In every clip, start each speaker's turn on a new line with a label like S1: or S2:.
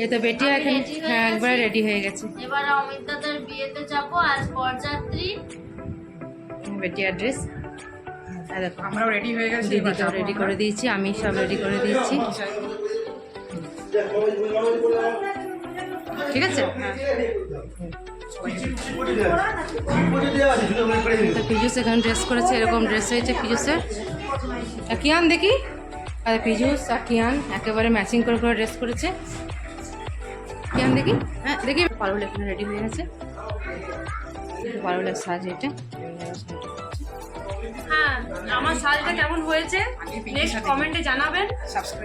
S1: এই তো বেটি এখন একবার রেডি হয়ে গেছে।
S2: এবার অমিত দাদার বিয়েতে যাব, আজ বরযাত্রী।
S1: বেটি অ্যাড্রেস দেখো,
S3: আমরাও রেডি হয়ে গেছি,
S1: দিদিকেও রেডি করে দিয়েছি, আমি সব রেডি করে দিয়েছি। ঠিক আছে, পিজুস এখানে ড্রেস করেছে, এরকম ড্রেস হয়েছে পিজুসের। কিয়ান দেখি, আর পিজুস আর কিয়ান একেবারে ম্যাচিং করে করে ড্রেস করেছে। কিয়ান দেখি, হ্যাঁ দেখি, পারুল এখানে রেডি হয়ে গেছে। পারুলের সাজ এটা।
S4: হ্যাঁ, আমার সাজটা কেমন হয়েছে নেক্সট কমেন্টে জানাবেন।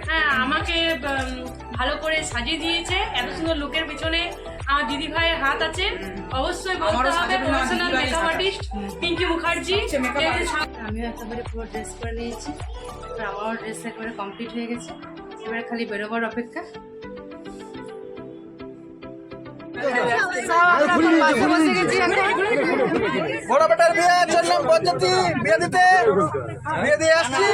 S4: হ্যাঁ, আমাকে ভালো করে সাজিয়ে দিয়েছে, এত সুন্দর লুকের পিছনে আমার দিদি ভাইয়ের হাত আছে। অবশ্যই বলতে হবে professional makeup artist Pinky Mukherjee.
S1: আমিও একেবারে পুরো ড্রেস করে নিয়েছি, আমারও ড্রেস একেবারে কমপ্লিট হয়ে গেছে, এবারে খালি বেরোবার অপেক্ষা।
S5: বড় বেটার বিয়ে চললাম বরযাত্রী বিয়ে দিতে, বিয়ে দিয়ে আসছি।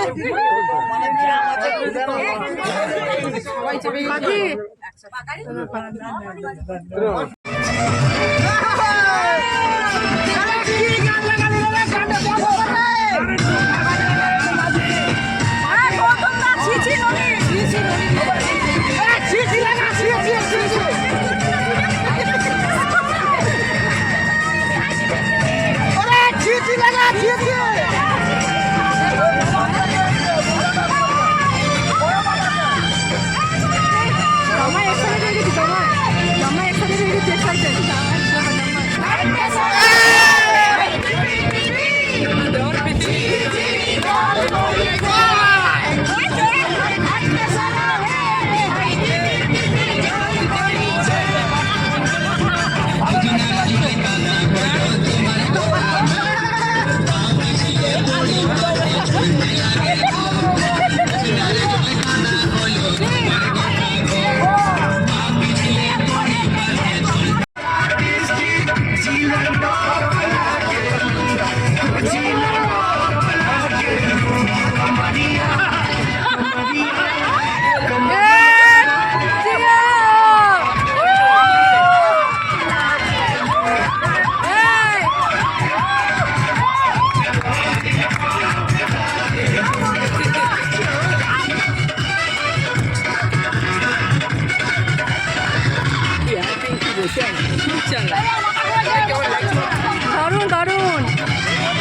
S1: দারুণ দারুণ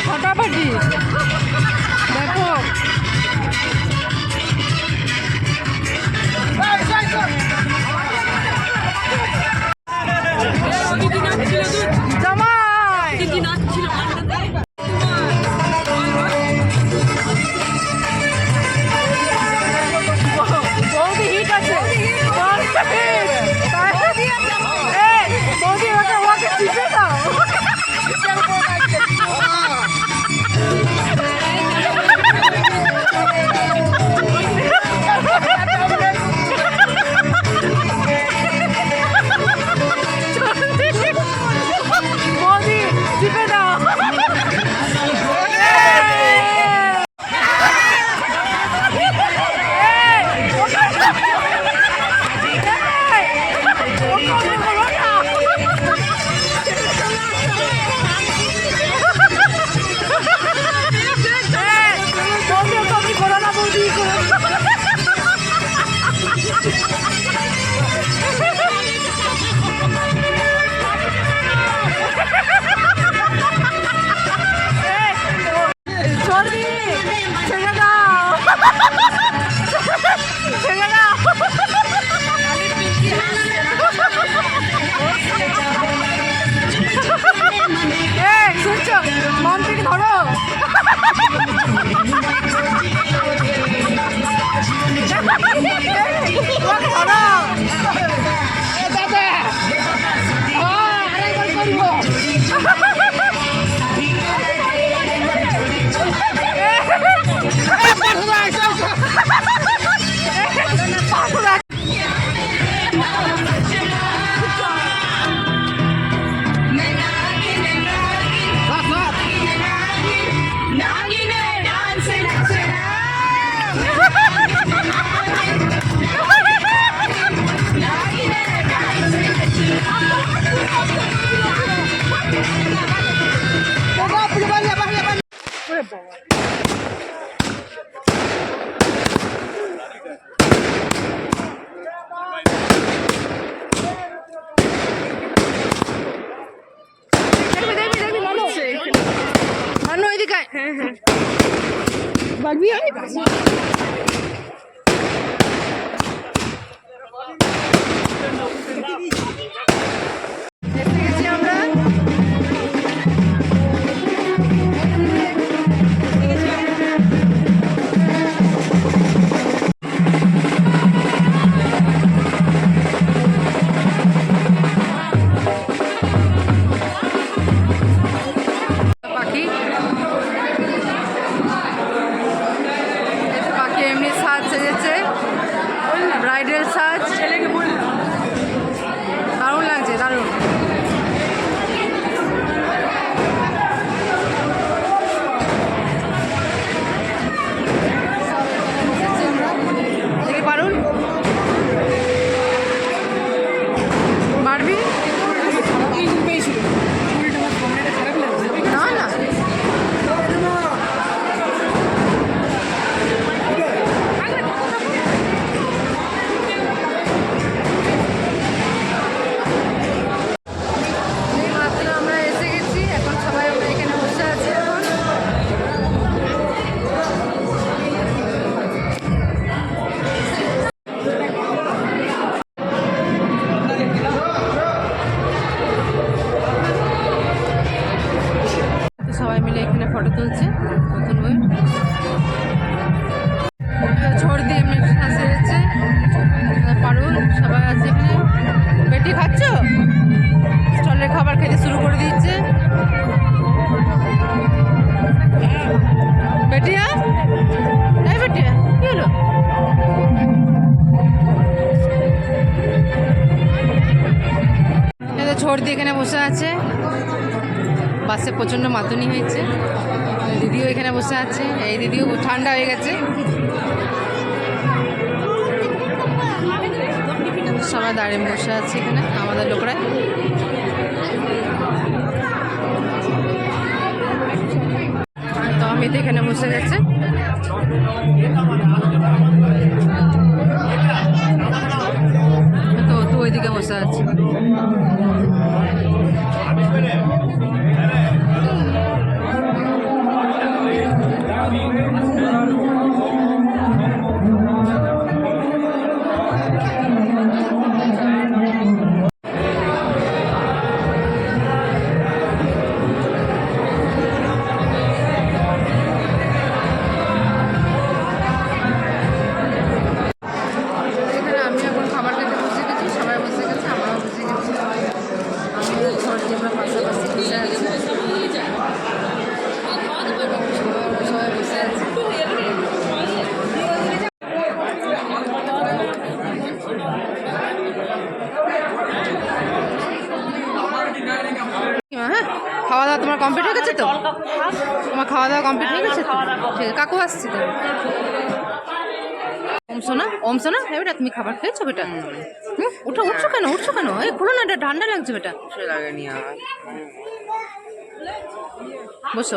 S1: ফাটাফাটি দেখো। মন্ত্রীকে ধরো। পারবি আমি এসে গেছি আমরা পাখি পাখি এমনি সাজ সেজেছে ব্রাইডাল সাজ দারুণ লাগছে দারুণ দেখি পারুন মারবি না না এইমাত্র আমরা এসে গেছি এখন সবাই আমরা এখানে বসে আছি এখন তো সবাই মিলে এখানে ফটো তুলছে নতুন বই ছোড় দিয়ে মেঘনা সেরেছে পারুল সবাই আছে এখানে বেটি খাচ্ছ স্টলের খাবার খেতে শুরু করে দিচ্ছে বেটিয়া এই বেটিয়া কি হলো ছোড় দিয়ে এখানে বসে আছে বাসে প্রচণ্ড মাতুনি হয়েছে দিদিও এখানে বসে আছে এই দিদিও ঠান্ডা হয়ে গেছে সবাই দাঁড়িয়ে বসে আছে এখানে আমাদের লোকরা তো আমি তো এখানে বসে গেছে তো তুই ওইদিকে বসে আছে এখানে আমি এখন খাবার খেতে বসে গেছি সবাই বসে গেছে আমরাও বসে গেছি আমি ছোট আমরা পাশাপাশি বসে আছি সবাই বসে আছে হ্যাঁ খাওয়া দাওয়া তোমার কমপ্লিট হয়ে গেছে তো তোমার খাওয়া দাওয়া কমপ্লিট হয়ে গেছে তো ঠিক আছে কাকু আসছি তো ওম সোনা হ্যাঁ বেটা তুমি খাবার খেয়েছো বেটা উঠো উঠছো কেন এই খুলো না এটা ঠান্ডা লাগছে বেটা বসো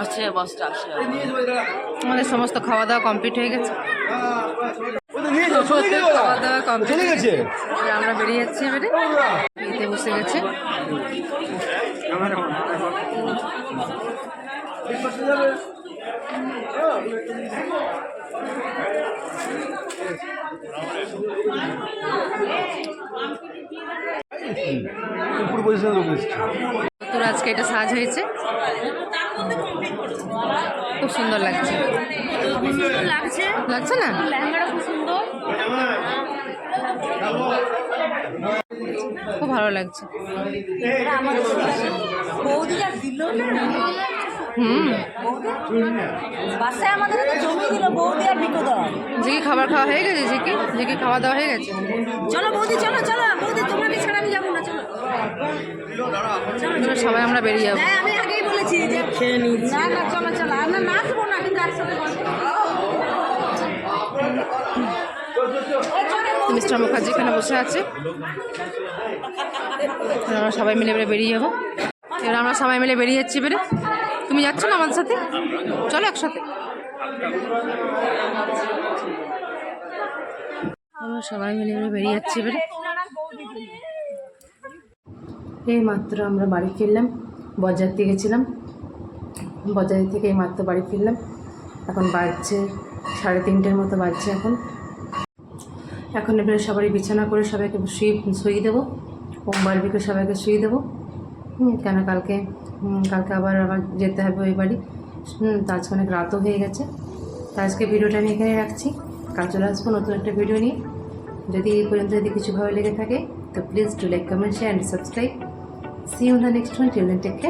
S3: আছে বসটা আছে
S1: আমাদের সমস্ত খাওয়া দাওয়া কমপ্লিট হয়ে গেছে খাওয়া দাওয়া কমপ্লিট হয়ে গেছে আমরা বেরিয়ে যাচ্ছি এবারে এতে বসে গেছে তোর আজকে এটা সাজ হয়েছে খুব সুন্দর লাগছে লাগছে না খুব ভালো লাগছে যে কি খাবার খাওয়া হয়ে গেছে যে কি খাওয়া দাওয়া হয়ে গেছে
S3: চলো বৌদি চলো বৌদি তোমাকে ছাড়া আমি যাবো না চলো
S1: সবাই আমরা বেরিয়ে যাবো
S3: হ্যাঁ আমি আগেই বলেছি যে খেয়ে নিচ্ছি না চলো আর নাচবো না কিন্তু একসাথে
S1: মিস্টার মুখার্জি এখানে বসে আছে আমরা সবাই মিলে এবারে বেরিয়ে যাবো এবার আমরা সবাই মিলে বেরিয়ে যাচ্ছি এবারে তুমি যাচ্ছ না আমাদের সাথে চলো একসাথে আমরা সবাই মিলে এবারে বেরিয়ে যাচ্ছি এবারে এই মাত্র আমরা বাড়ি ফিরলাম বরযাত্রী গেছিলাম বাজার থেকে এই মাত্র বাড়ি ফিরলাম। এখন বাজছে 3:30 মতো বাজছে এখন এবারে সবারই বিছানা করে সবাইকে শুয়ে দেবো। বারবিকে সবাইকে শুয়ে দেবো। কেন কালকে আবার যেতে হবে ওই বাড়ি। তো আজকে অনেক রাতও হয়ে গেছে। তো আজকে ভিডিওটা আমি এখানে রাখছি। কাল চলে আসবো নতুন একটা ভিডিও নিয়ে। যদি এই পর্যন্ত কিছু ভালো লেগে থাকে তো please do like, comment, share and subscribe. See you in the next one. Till then take care.